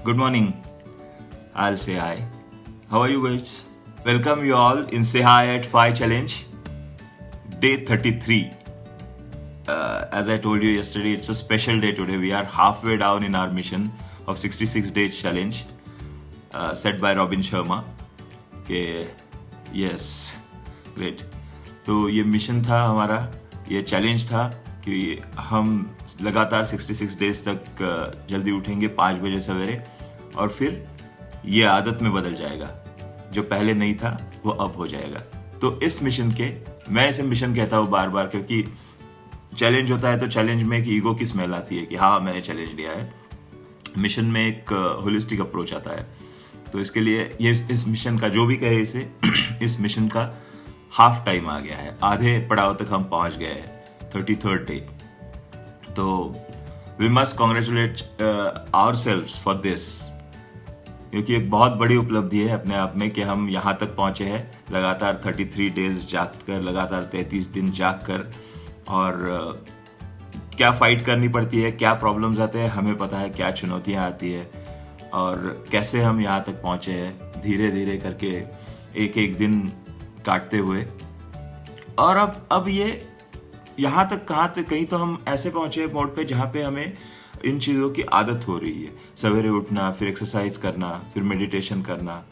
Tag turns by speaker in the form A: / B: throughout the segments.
A: Good morning. I'll say hi. How are you guys? Welcome you all in Say Hi at 5 challenge, day 33. As I told you yesterday, it's a special day today. We are halfway down in our mission of 66 days challenge set by Robin Sharma. Okay, yes, great. तो ये mission था हमारा, ये challenge था कि हम लगातार 66 days तक जल्दी उठेंगे 5 बजे सवेरे और फिर ये आदत में बदल जाएगा। जो पहले नहीं था वो अब हो जाएगा। तो इस मिशन के, मैं इसे मिशन कहता हूँ बार बार, क्योंकि चैलेंज होता है तो चैलेंज में एक ईगो की स्मेल आती है कि हाँ मैंने चैलेंज लिया है। मिशन में एक होलिस्टिक अप्रोच आता है। तो इसके लिए ये इस मिशन का जो भी कहे इसे इस मिशन का हाफ टाइम आ गया है, आधे पड़ाव तक हम पहुंच गए हैं, 33rd डे। तो we must congratulate ourselves for this, क्योंकि एक बहुत बड़ी उपलब्धि है अपने आप में कि हम यहाँ तक पहुंचे हैं लगातार 33 डेज जाग कर, लगातार 33 दिन जाग कर। और क्या फाइट करनी पड़ती है, क्या प्रॉब्लम्स आते हैं हमें पता है, क्या चुनौतियाँ आती है और कैसे हम यहाँ तक पहुंचे हैं धीरे धीरे करके, एक एक दिन काटते हुए। और अब ये यहाँ तक कहाँ तक, कहीं तो हम ऐसे पहुंचे मोड पे जहाँ पे हमें इन चीज़ों की आदत हो रही है। सवेरे उठना, फिर एक्सरसाइज करना, फिर मेडिटेशन करना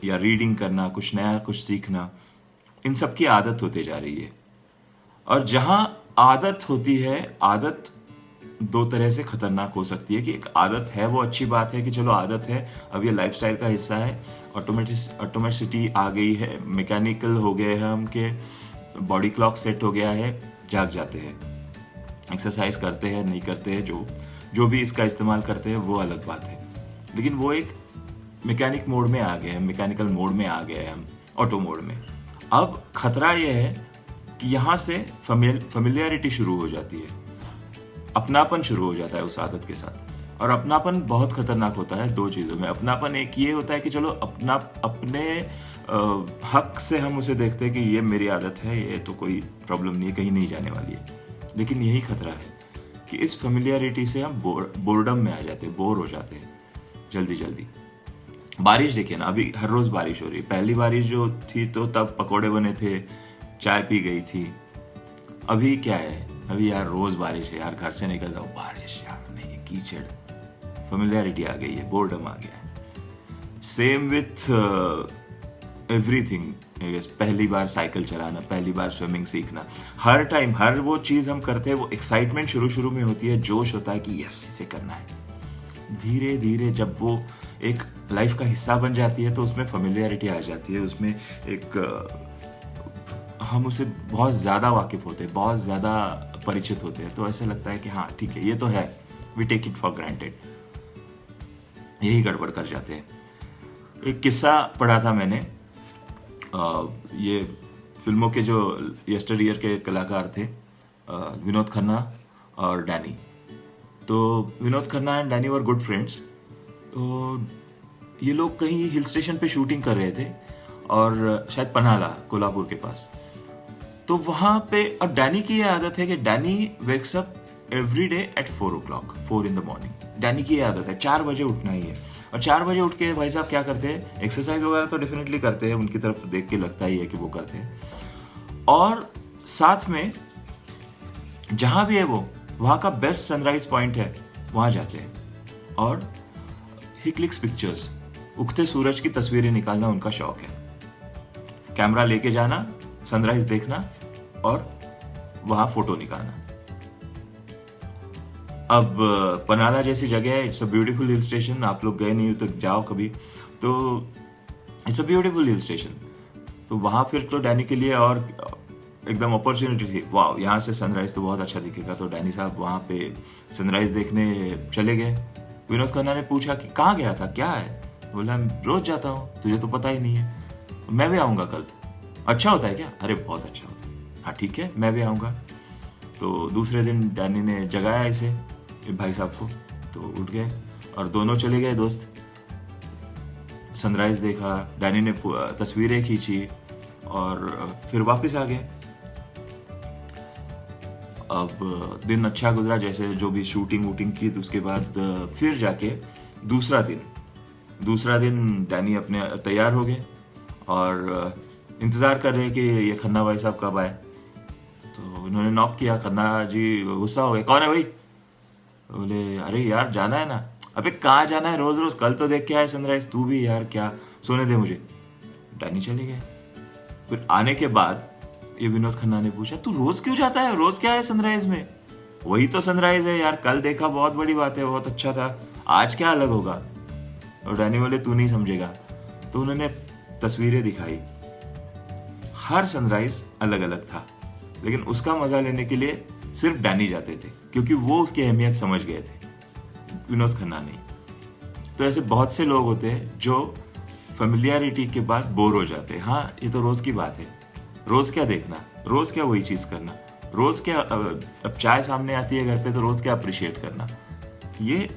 A: या रीडिंग करना, कुछ नया कुछ सीखना, इन सब की आदत होते जा रही है। और जहाँ आदत होती है, आदत दो तरह से खतरनाक हो सकती है। कि एक आदत है वो अच्छी बात है कि चलो आदत है, अब ये लाइफस्टाइल का हिस्सा है, ऑटोमेटिसिटी आ गई है, मैकेनिकल हो गए हैं हम के बॉडी क्लॉक सेट हो गया है, जाग जाते हैं, एक्सरसाइज करते हैं, नहीं करते हैं, जो भी इसका इस्तेमाल करते हैं वो अलग बात है। लेकिन वो एक मैकेनिक मोड में आ गए हैं, मैकेनिकल मोड में आ गए हैं हम, ऑटो मोड में। अब खतरा ये है कि यहाँ से फेमिलियरिटी शुरू हो जाती है, अपनापन शुरू हो जाता है उस आदत के साथ। और अपनापन बहुत खतरनाक होता है दो चीज़ों में। अपनापन एक ये होता है कि चलो अपने हक से हम उसे देखते हैं कि ये मेरी आदत है, ये तो कोई प्रॉब्लम नहीं है, कहीं नहीं जाने वाली है। लेकिन यही खतरा है कि इस फेमिलियरिटी से हम बोर्डम में आ जाते हैं, बोर हो जाते हैं जल्दी जल्दी। बारिश देखिए ना, अभी हर रोज़ बारिश हो रही है। पहली बारिश जो थी तो तब पकोड़े बने थे, चाय पी गई थी। अभी क्या है, अभी यार रोज बारिश है यार, घर से निकल जाओ बारिश यार, नहीं कीचड़। फेमिलियरिटी आ गई है, बोर्डम आ गया है। Same with everything. पहली बार साइकिल चलाना, पहली बार स्विमिंग सीखना, हर टाइम हर वो चीज हम करते हैं, वो एक्साइटमेंट शुरू में होती है, जोश होता है कि यस इसे करना है। धीरे धीरे जब वो एक लाइफ का हिस्सा बन जाती है तो उसमें फेमिलियरिटी आ जाती है, उसमें एक हम उसे बहुत ज़्यादा वाकिफ होते हैं, बहुत ज़्यादा परिचित होते हैं। तो ऐसा लगता है कि हाँ ठीक है, ये तो है, we take it for granted. यही गड़बड़ कर जाते हैं। एक किस्सा पढ़ा था मैंने, ये फिल्मों के जो यस्टरईयर के कलाकार थे, विनोद खन्ना और डैनी। तो Vinod Khanna and Danny were good friends. तो ये लोग कहीं हिल स्टेशन पे शूटिंग कर रहे थे, और शायद पन्हाला, कोल्हापुर के पास। तो वहां पे, और डैनी की ये आदत है कि Danny wakes up every day at 4 o'clock, 4 in the morning। Danny की ये आदत है, 4 बजे उठना ही है। और 4 बजे उठ के भाई साहब क्या करते हैं, एक्सरसाइज वगैरह तो डेफिनेटली करते हैं, उनकी तरफ तो देख के लगता ही है कि वो करते हैं। और साथ में जहां भी है वो, वहां का बेस्ट सनराइज पॉइंट है, वहां जाते हैं। और ही क्लिक्स पिक्चर्स, उगते सूरज की तस्वीरें निकालना उनका शौक है। कैमरा लेके जाना, सनराइज देखना और वहां फोटो निकालना। अब पनाला जैसी जगह है, it's a beautiful hill station. आप लोग गए नहीं हो तो जाओ कभी, तो it's a beautiful hill station. तो वहां फिर तो डैनी के लिए और एकदम अपॉर्चुनिटी थी, वाह यहाँ से सनराइज तो बहुत अच्छा दिखेगा। तो डैनी साहब वहां पे सनराइज देखने चले गए। विनोद खन्ना ने पूछा कि कहाँ गया था, क्या है? बोला रोज जाता हूँ, तुझे तो पता ही नहीं है, मैं भी आऊंगा कल। अच्छा होता है क्या? अरे बहुत अच्छा होता है। हाँ ठीक है, मैं भी आऊँगा। तो दूसरे दिन डैनी ने जगाया इसे, भाई साहब को, तो उठ गए और दोनों चले गए दोस्त। सनराइज देखा, डैनी ने तस्वीरें खींची और फिर वापस आ गए। अब दिन अच्छा गुजरा, जैसे जो भी शूटिंग वूटिंग की, तो उसके बाद फिर जाके दूसरा दिन डैनी अपने तैयार हो गए और इंतज़ार कर रहे हैं कि ये खन्ना भाई साहब कब आए। तो उन्होंने नॉक किया, खन्ना जी गुस्सा हो गए, कौन है भाई? बोले अरे यार जाना है ना। अबे कहाँ जाना है रोज रोज, कल तो देख के आए सनराइज, तू भी यार क्या, सोने दे मुझे। डैनी चले गए। फिर आने के बाद ये विनोद खन्ना ने पूछा तू रोज क्यों जाता है, रोज क्या है सनराइज में? वही तो सनराइज है यार, कल देखा बहुत बड़ी बात है, बहुत अच्छा था, आज क्या अलग होगा? और डैनी बोले तू नहीं समझेगा। तो उन्होंने तस्वीरें दिखाई, हर सनराइज अलग अलग था, लेकिन उसका मजा लेने के लिए सिर्फ डैनी जाते थे, क्योंकि वो उसकी अहमियत समझ गए थे, विनोद खन्ना नहीं। तो ऐसे बहुत से लोग होते हैं जो फेमिलियरिटी के बाद बोर हो जाते हैं। हाँ, ये तो रोज की बात है, रोज क्या देखना, रोज क्या वही चीज करना, रोज क्या अब चाय सामने आती है घर पे तो रोज क्या अप्रिशिएट करना। ये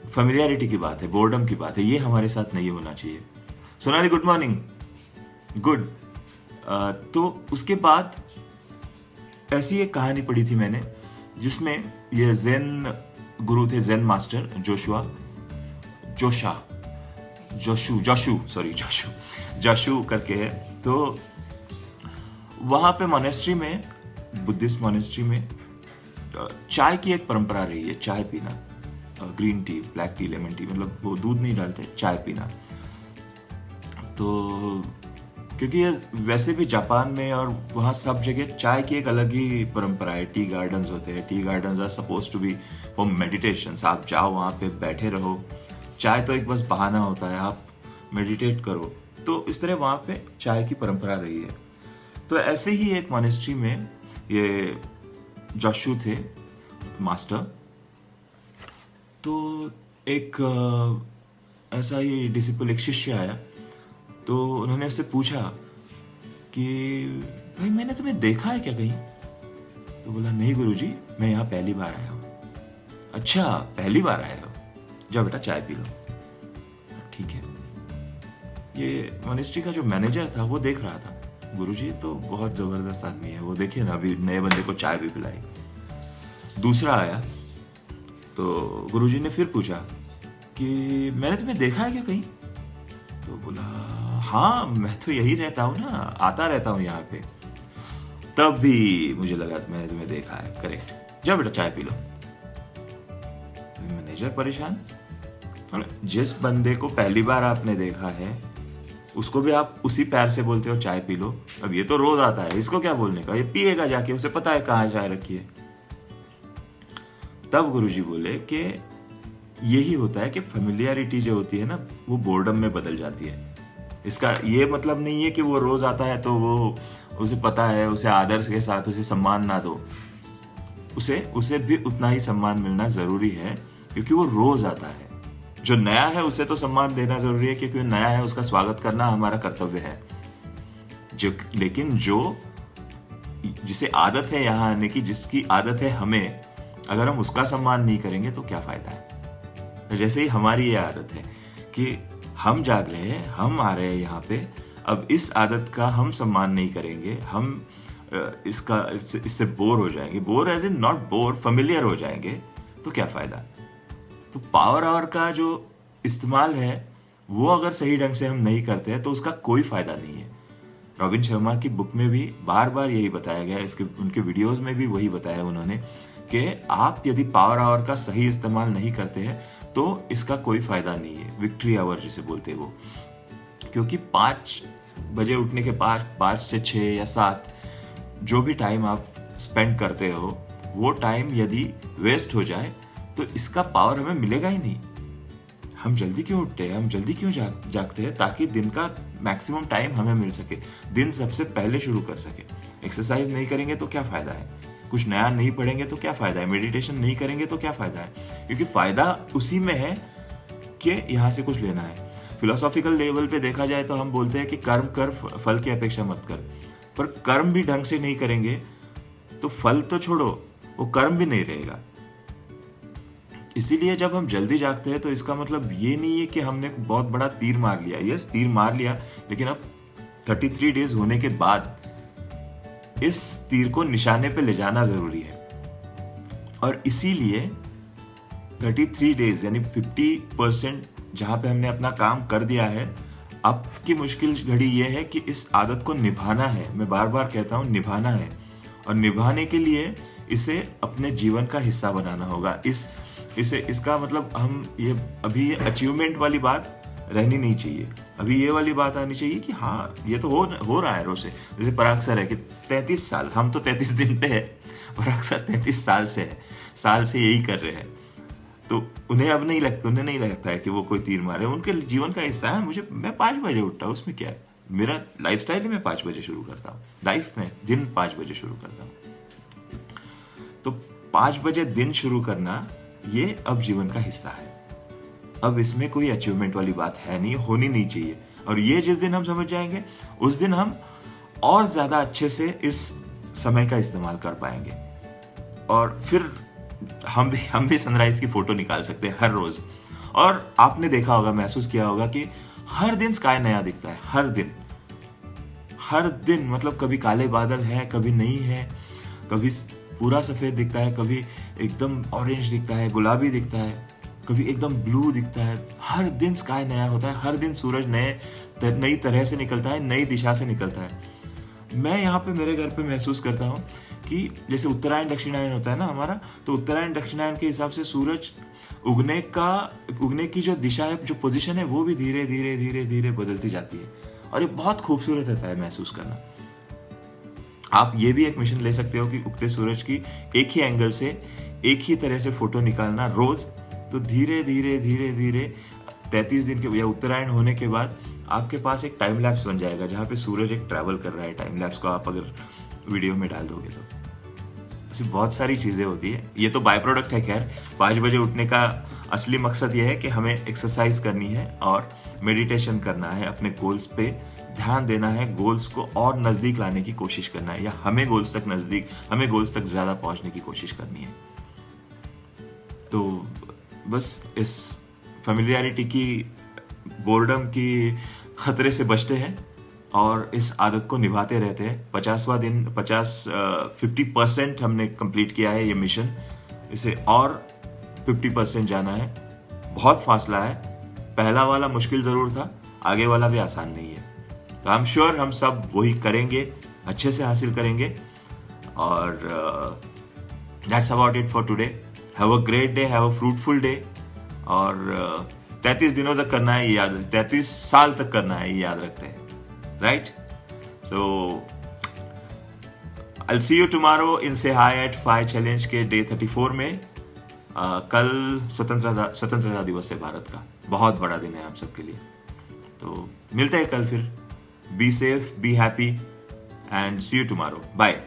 A: फेमिलियरिटी की बात है, बोर्डम की बात है, ये हमारे साथ नहीं होना चाहिए। Sonali good morning. गुड। तो उसके बाद ऐसी एक कहानी पढ़ी थी मैंने जिसमें ये ज़ेन गुरु थे, ज़ेन मास्टर जोशु करके है। तो वहां पे मॉनेस्ट्री में, बुद्धिस्ट मॉनेस्ट्री में चाय की एक परंपरा रही है, चाय पीना, green tea, black T, lemon tea, मतलब वो दूध नहीं डालते, चाय पीना। तो क्योंकि ये वैसे भी जापान में और वहाँ सब जगह चाय की एक अलग ही परंपरा है। टी गार्डन्स होते हैं, tea gardens are suppose to be for meditation. आप जाओ वहाँ पे बैठे रहो, चाय तो एक बस बहाना होता है, आप मेडिटेट करो। तो इस तरह वहाँ पे चाय की परंपरा रही है। तो ऐसे ही एक मॉनेस्ट्री में ये जोशु थे मास्टर। तो एक ऐसा ही डिसिपल, एक शिष्य आया, तो उन्होंने उससे पूछा कि भाई मैंने तुम्हें देखा है क्या कहीं? तो बोला नहीं गुरुजी, मैं यहाँ पहली बार आया हूँ। अच्छा, पहली बार आया हो, जाओ बेटा चाय पी लो। ठीक है। ये मॉनेस्ट्री का जो मैनेजर था वो देख रहा था, गुरुजी तो बहुत जबरदस्त आदमी है, वो देखिए ना अभी नए बंदे को चाय भी पिलाई। दूसरा आया तो गुरुजी ने फिर पूछा कि मैंने तुम्हें देखा है क्या कहीं? तो बोला हाँ, मैं तो यही रहता हूँ ना, आता रहता हूँ यहाँ पे। तब भी मुझे लगा मैंने तुम्हें देखा है, करेक्ट, जाओ बेटा चाय पी लो। मैनेजर परेशान, जिस बंदे को पहली बार आपने देखा है उसको भी आप उसी प्यार से बोलते हो चाय पी लो। अब ये तो रोज आता है, इसको क्या बोलने का, ये पिएगा जाके, उसे पता है कहाँ चाय रखी है। तब गुरुजी बोले कि यही होता है कि फेमिलियरिटी जो होती है ना, वो बोर्डम में बदल जाती है। इसका ये मतलब नहीं है कि वो रोज आता है तो वो, उसे पता है, उसे आदर के साथ उसे सम्मान ना दो, उसे भी उतना ही सम्मान मिलना जरूरी है, क्योंकि वो रोज आता है। जो नया है उसे तो सम्मान देना जरूरी है, क्योंकि नया है, उसका स्वागत करना हमारा कर्तव्य है। लेकिन जिसे आदत है यहाँ आने की, जिसकी आदत है हमें, अगर हम उसका सम्मान नहीं करेंगे तो क्या फायदा है। तो जैसे ही हमारी ये आदत है कि हम जाग रहे हैं, हम आ रहे हैं यहाँ पे, अब इस आदत का हम सम्मान नहीं करेंगे, हम इससे बोर हो जाएंगे, bore as in not bore, familiar हो जाएंगे, तो क्या फायदा। तो पावर आवर का जो इस्तेमाल है वो अगर सही ढंग से हम नहीं करते हैं तो उसका कोई फायदा नहीं है। रॉबिन शर्मा की बुक में भी बार बार यही बताया गया, उनके वीडियोस में भी वही बताया उन्होंने कि आप यदि पावर आवर का सही इस्तेमाल नहीं करते हैं तो इसका कोई फायदा नहीं है। विक्ट्री आवर जिसे बोलते हैं वो, क्योंकि 5 बजे उठने के बाद 5 से 6 या 7 जो भी टाइम आप स्पेंड करते हो, वो टाइम यदि वेस्ट हो जाए तो इसका पावर हमें मिलेगा ही नहीं। हम जल्दी क्यों उठते हैं, हम जल्दी क्यों जागते हैं, ताकि दिन का मैक्सिमम टाइम हमें मिल सके, दिन सबसे पहले शुरू कर सके। एक्सरसाइज नहीं करेंगे तो क्या फायदा है, कुछ नया नहीं पढ़ेंगे तो क्या फायदा है, मेडिटेशन नहीं करेंगे तो क्या फायदा है, क्योंकि फायदा उसी में है कि यहाँ से कुछ लेना है। फिलोसॉफिकल लेवल पे देखा जाए तो हम बोलते हैं कि कर्म कर, फल की अपेक्षा मत कर, पर कर्म भी ढंग से नहीं करेंगे तो फल तो छोड़ो, वो कर्म भी नहीं रहेगा। इसीलिए जब हम जल्दी जागते हैं तो इसका मतलब ये नहीं है कि हमने बहुत बड़ा तीर मार लिया। यस, तीर मार लिया, लेकिन अब 33 डेज होने के बाद इस तीर को निशाने पे ले जाना जरूरी है। और इसीलिए 33 डेज यानी 50% जहाँ पे हमने अपना काम कर दिया है, अब की मुश्किल घड़ी ये है कि इस आदत को निभाना है। मैं बार बार कहता हूँ निभाना है, और निभाने के लिए इसे अपने जीवन का हिस्सा बनाना होगा। इसका मतलब हम ये अभी ये अचीवमेंट वाली बात रहनी नहीं चाहिए। अभी ये वाली बात आनी चाहिए कि हाँ ये तो हो रहा है रोज से। जैसे पराग सर है कि 33 साल, हम तो 33 दिन पे है, पराग सर 33 साल से है, साल से यही कर रहे हैं। तो उन्हें नहीं लगता है कि वो कोई तीर मारे, उनके जीवन का हिस्सा है। मैं 5 बजे उठता हूँ, उसमें क्या है, मेरा लाइफस्टाइल ही मैं 5 बजे शुरू करता हूँ, लाइफ में दिन 5 बजे शुरू करता हूँ। तो 5 बजे दिन शुरू करना ये अब जीवन का हिस्सा है। अब इसमें कोई अचीवमेंट वाली बात है नहीं, होनी नहीं चाहिए। और ये जिस दिन हम समझ जाएंगे उस दिन हम और ज्यादा अच्छे से इस समय का इस्तेमाल कर पाएंगे। और फिर हम भी सनराइज की फोटो निकाल सकते हैं हर रोज। और आपने देखा होगा, महसूस किया होगा कि हर दिन स्काई नया दिखता है। हर दिन मतलब कभी काले बादल है, कभी नहीं है, कभी पूरा सफेद दिखता है, कभी एकदम ऑरेंज दिखता है, गुलाबी दिखता है, कभी एकदम ब्लू दिखता है। हर दिन स्काई नया होता है, हर दिन सूरज नई तरह से निकलता है, नई दिशा से निकलता है। मैं यहाँ पे मेरे घर पे महसूस करता हूँ कि जैसे उत्तरायण दक्षिणायन होता है ना हमारा, तो उत्तरायण दक्षिणायन के हिसाब से सूरज उगने की जो दिशा है, जो पोजीशन है, वो भी धीरे धीरे धीरे धीरे बदलती जाती है। और ये बहुत खूबसूरत होता है महसूस करना। आप ये भी एक मिशन ले सकते हो कि उगते सूरज की एक ही एंगल से एक ही तरह से फोटो निकालना रोज। तो धीरे धीरे धीरे धीरे 33 दिन के या उत्तरायण होने के बाद आपके पास एक टाइम लैप्स बन जाएगा, जहाँ पे सूरज एक ट्रैवल कर रहा है। टाइम लैप्स को आप अगर वीडियो में डाल दोगे तो ऐसी बहुत सारी चीजें होती है। ये तो बाय प्रोडक्ट है। खैर, 5 बजे उठने का असली मकसद ये है कि हमें एक्सरसाइज करनी है और मेडिटेशन करना है, अपने गोल्स पे ध्यान देना है, गोल्स को और नजदीक लाने की कोशिश करना है, या हमें गोल्स तक ज्यादा पहुंचने की कोशिश करनी है। तो बस इस फेमिलियरिटी की, बोर्डम की खतरे से बचते हैं और इस आदत को निभाते रहते हैं। 50वां दिन 50% हमने कंप्लीट किया है ये मिशन। इसे और 50% जाना है। बहुत फासला है। पहला वाला मुश्किल जरूर था, आगे वाला भी आसान नहीं है। तो आई एम श्योर हम सब वही करेंगे, अच्छे से हासिल करेंगे। और that's about it for today. Have a great day, have a fruitful day. और 33 दिनों तक करना है ये याद, 33 साल तक करना है ये याद रखते हैं, right? So I see you tomorrow in से हाई एट 5 चैलेंज के डे 34 में। कल स्वतंत्रता दिवस है भारत का, बहुत बड़ा दिन है आप सबके लिए। तो मिलते हैं कल फिर। Be safe, be happy and see you tomorrow. Bye.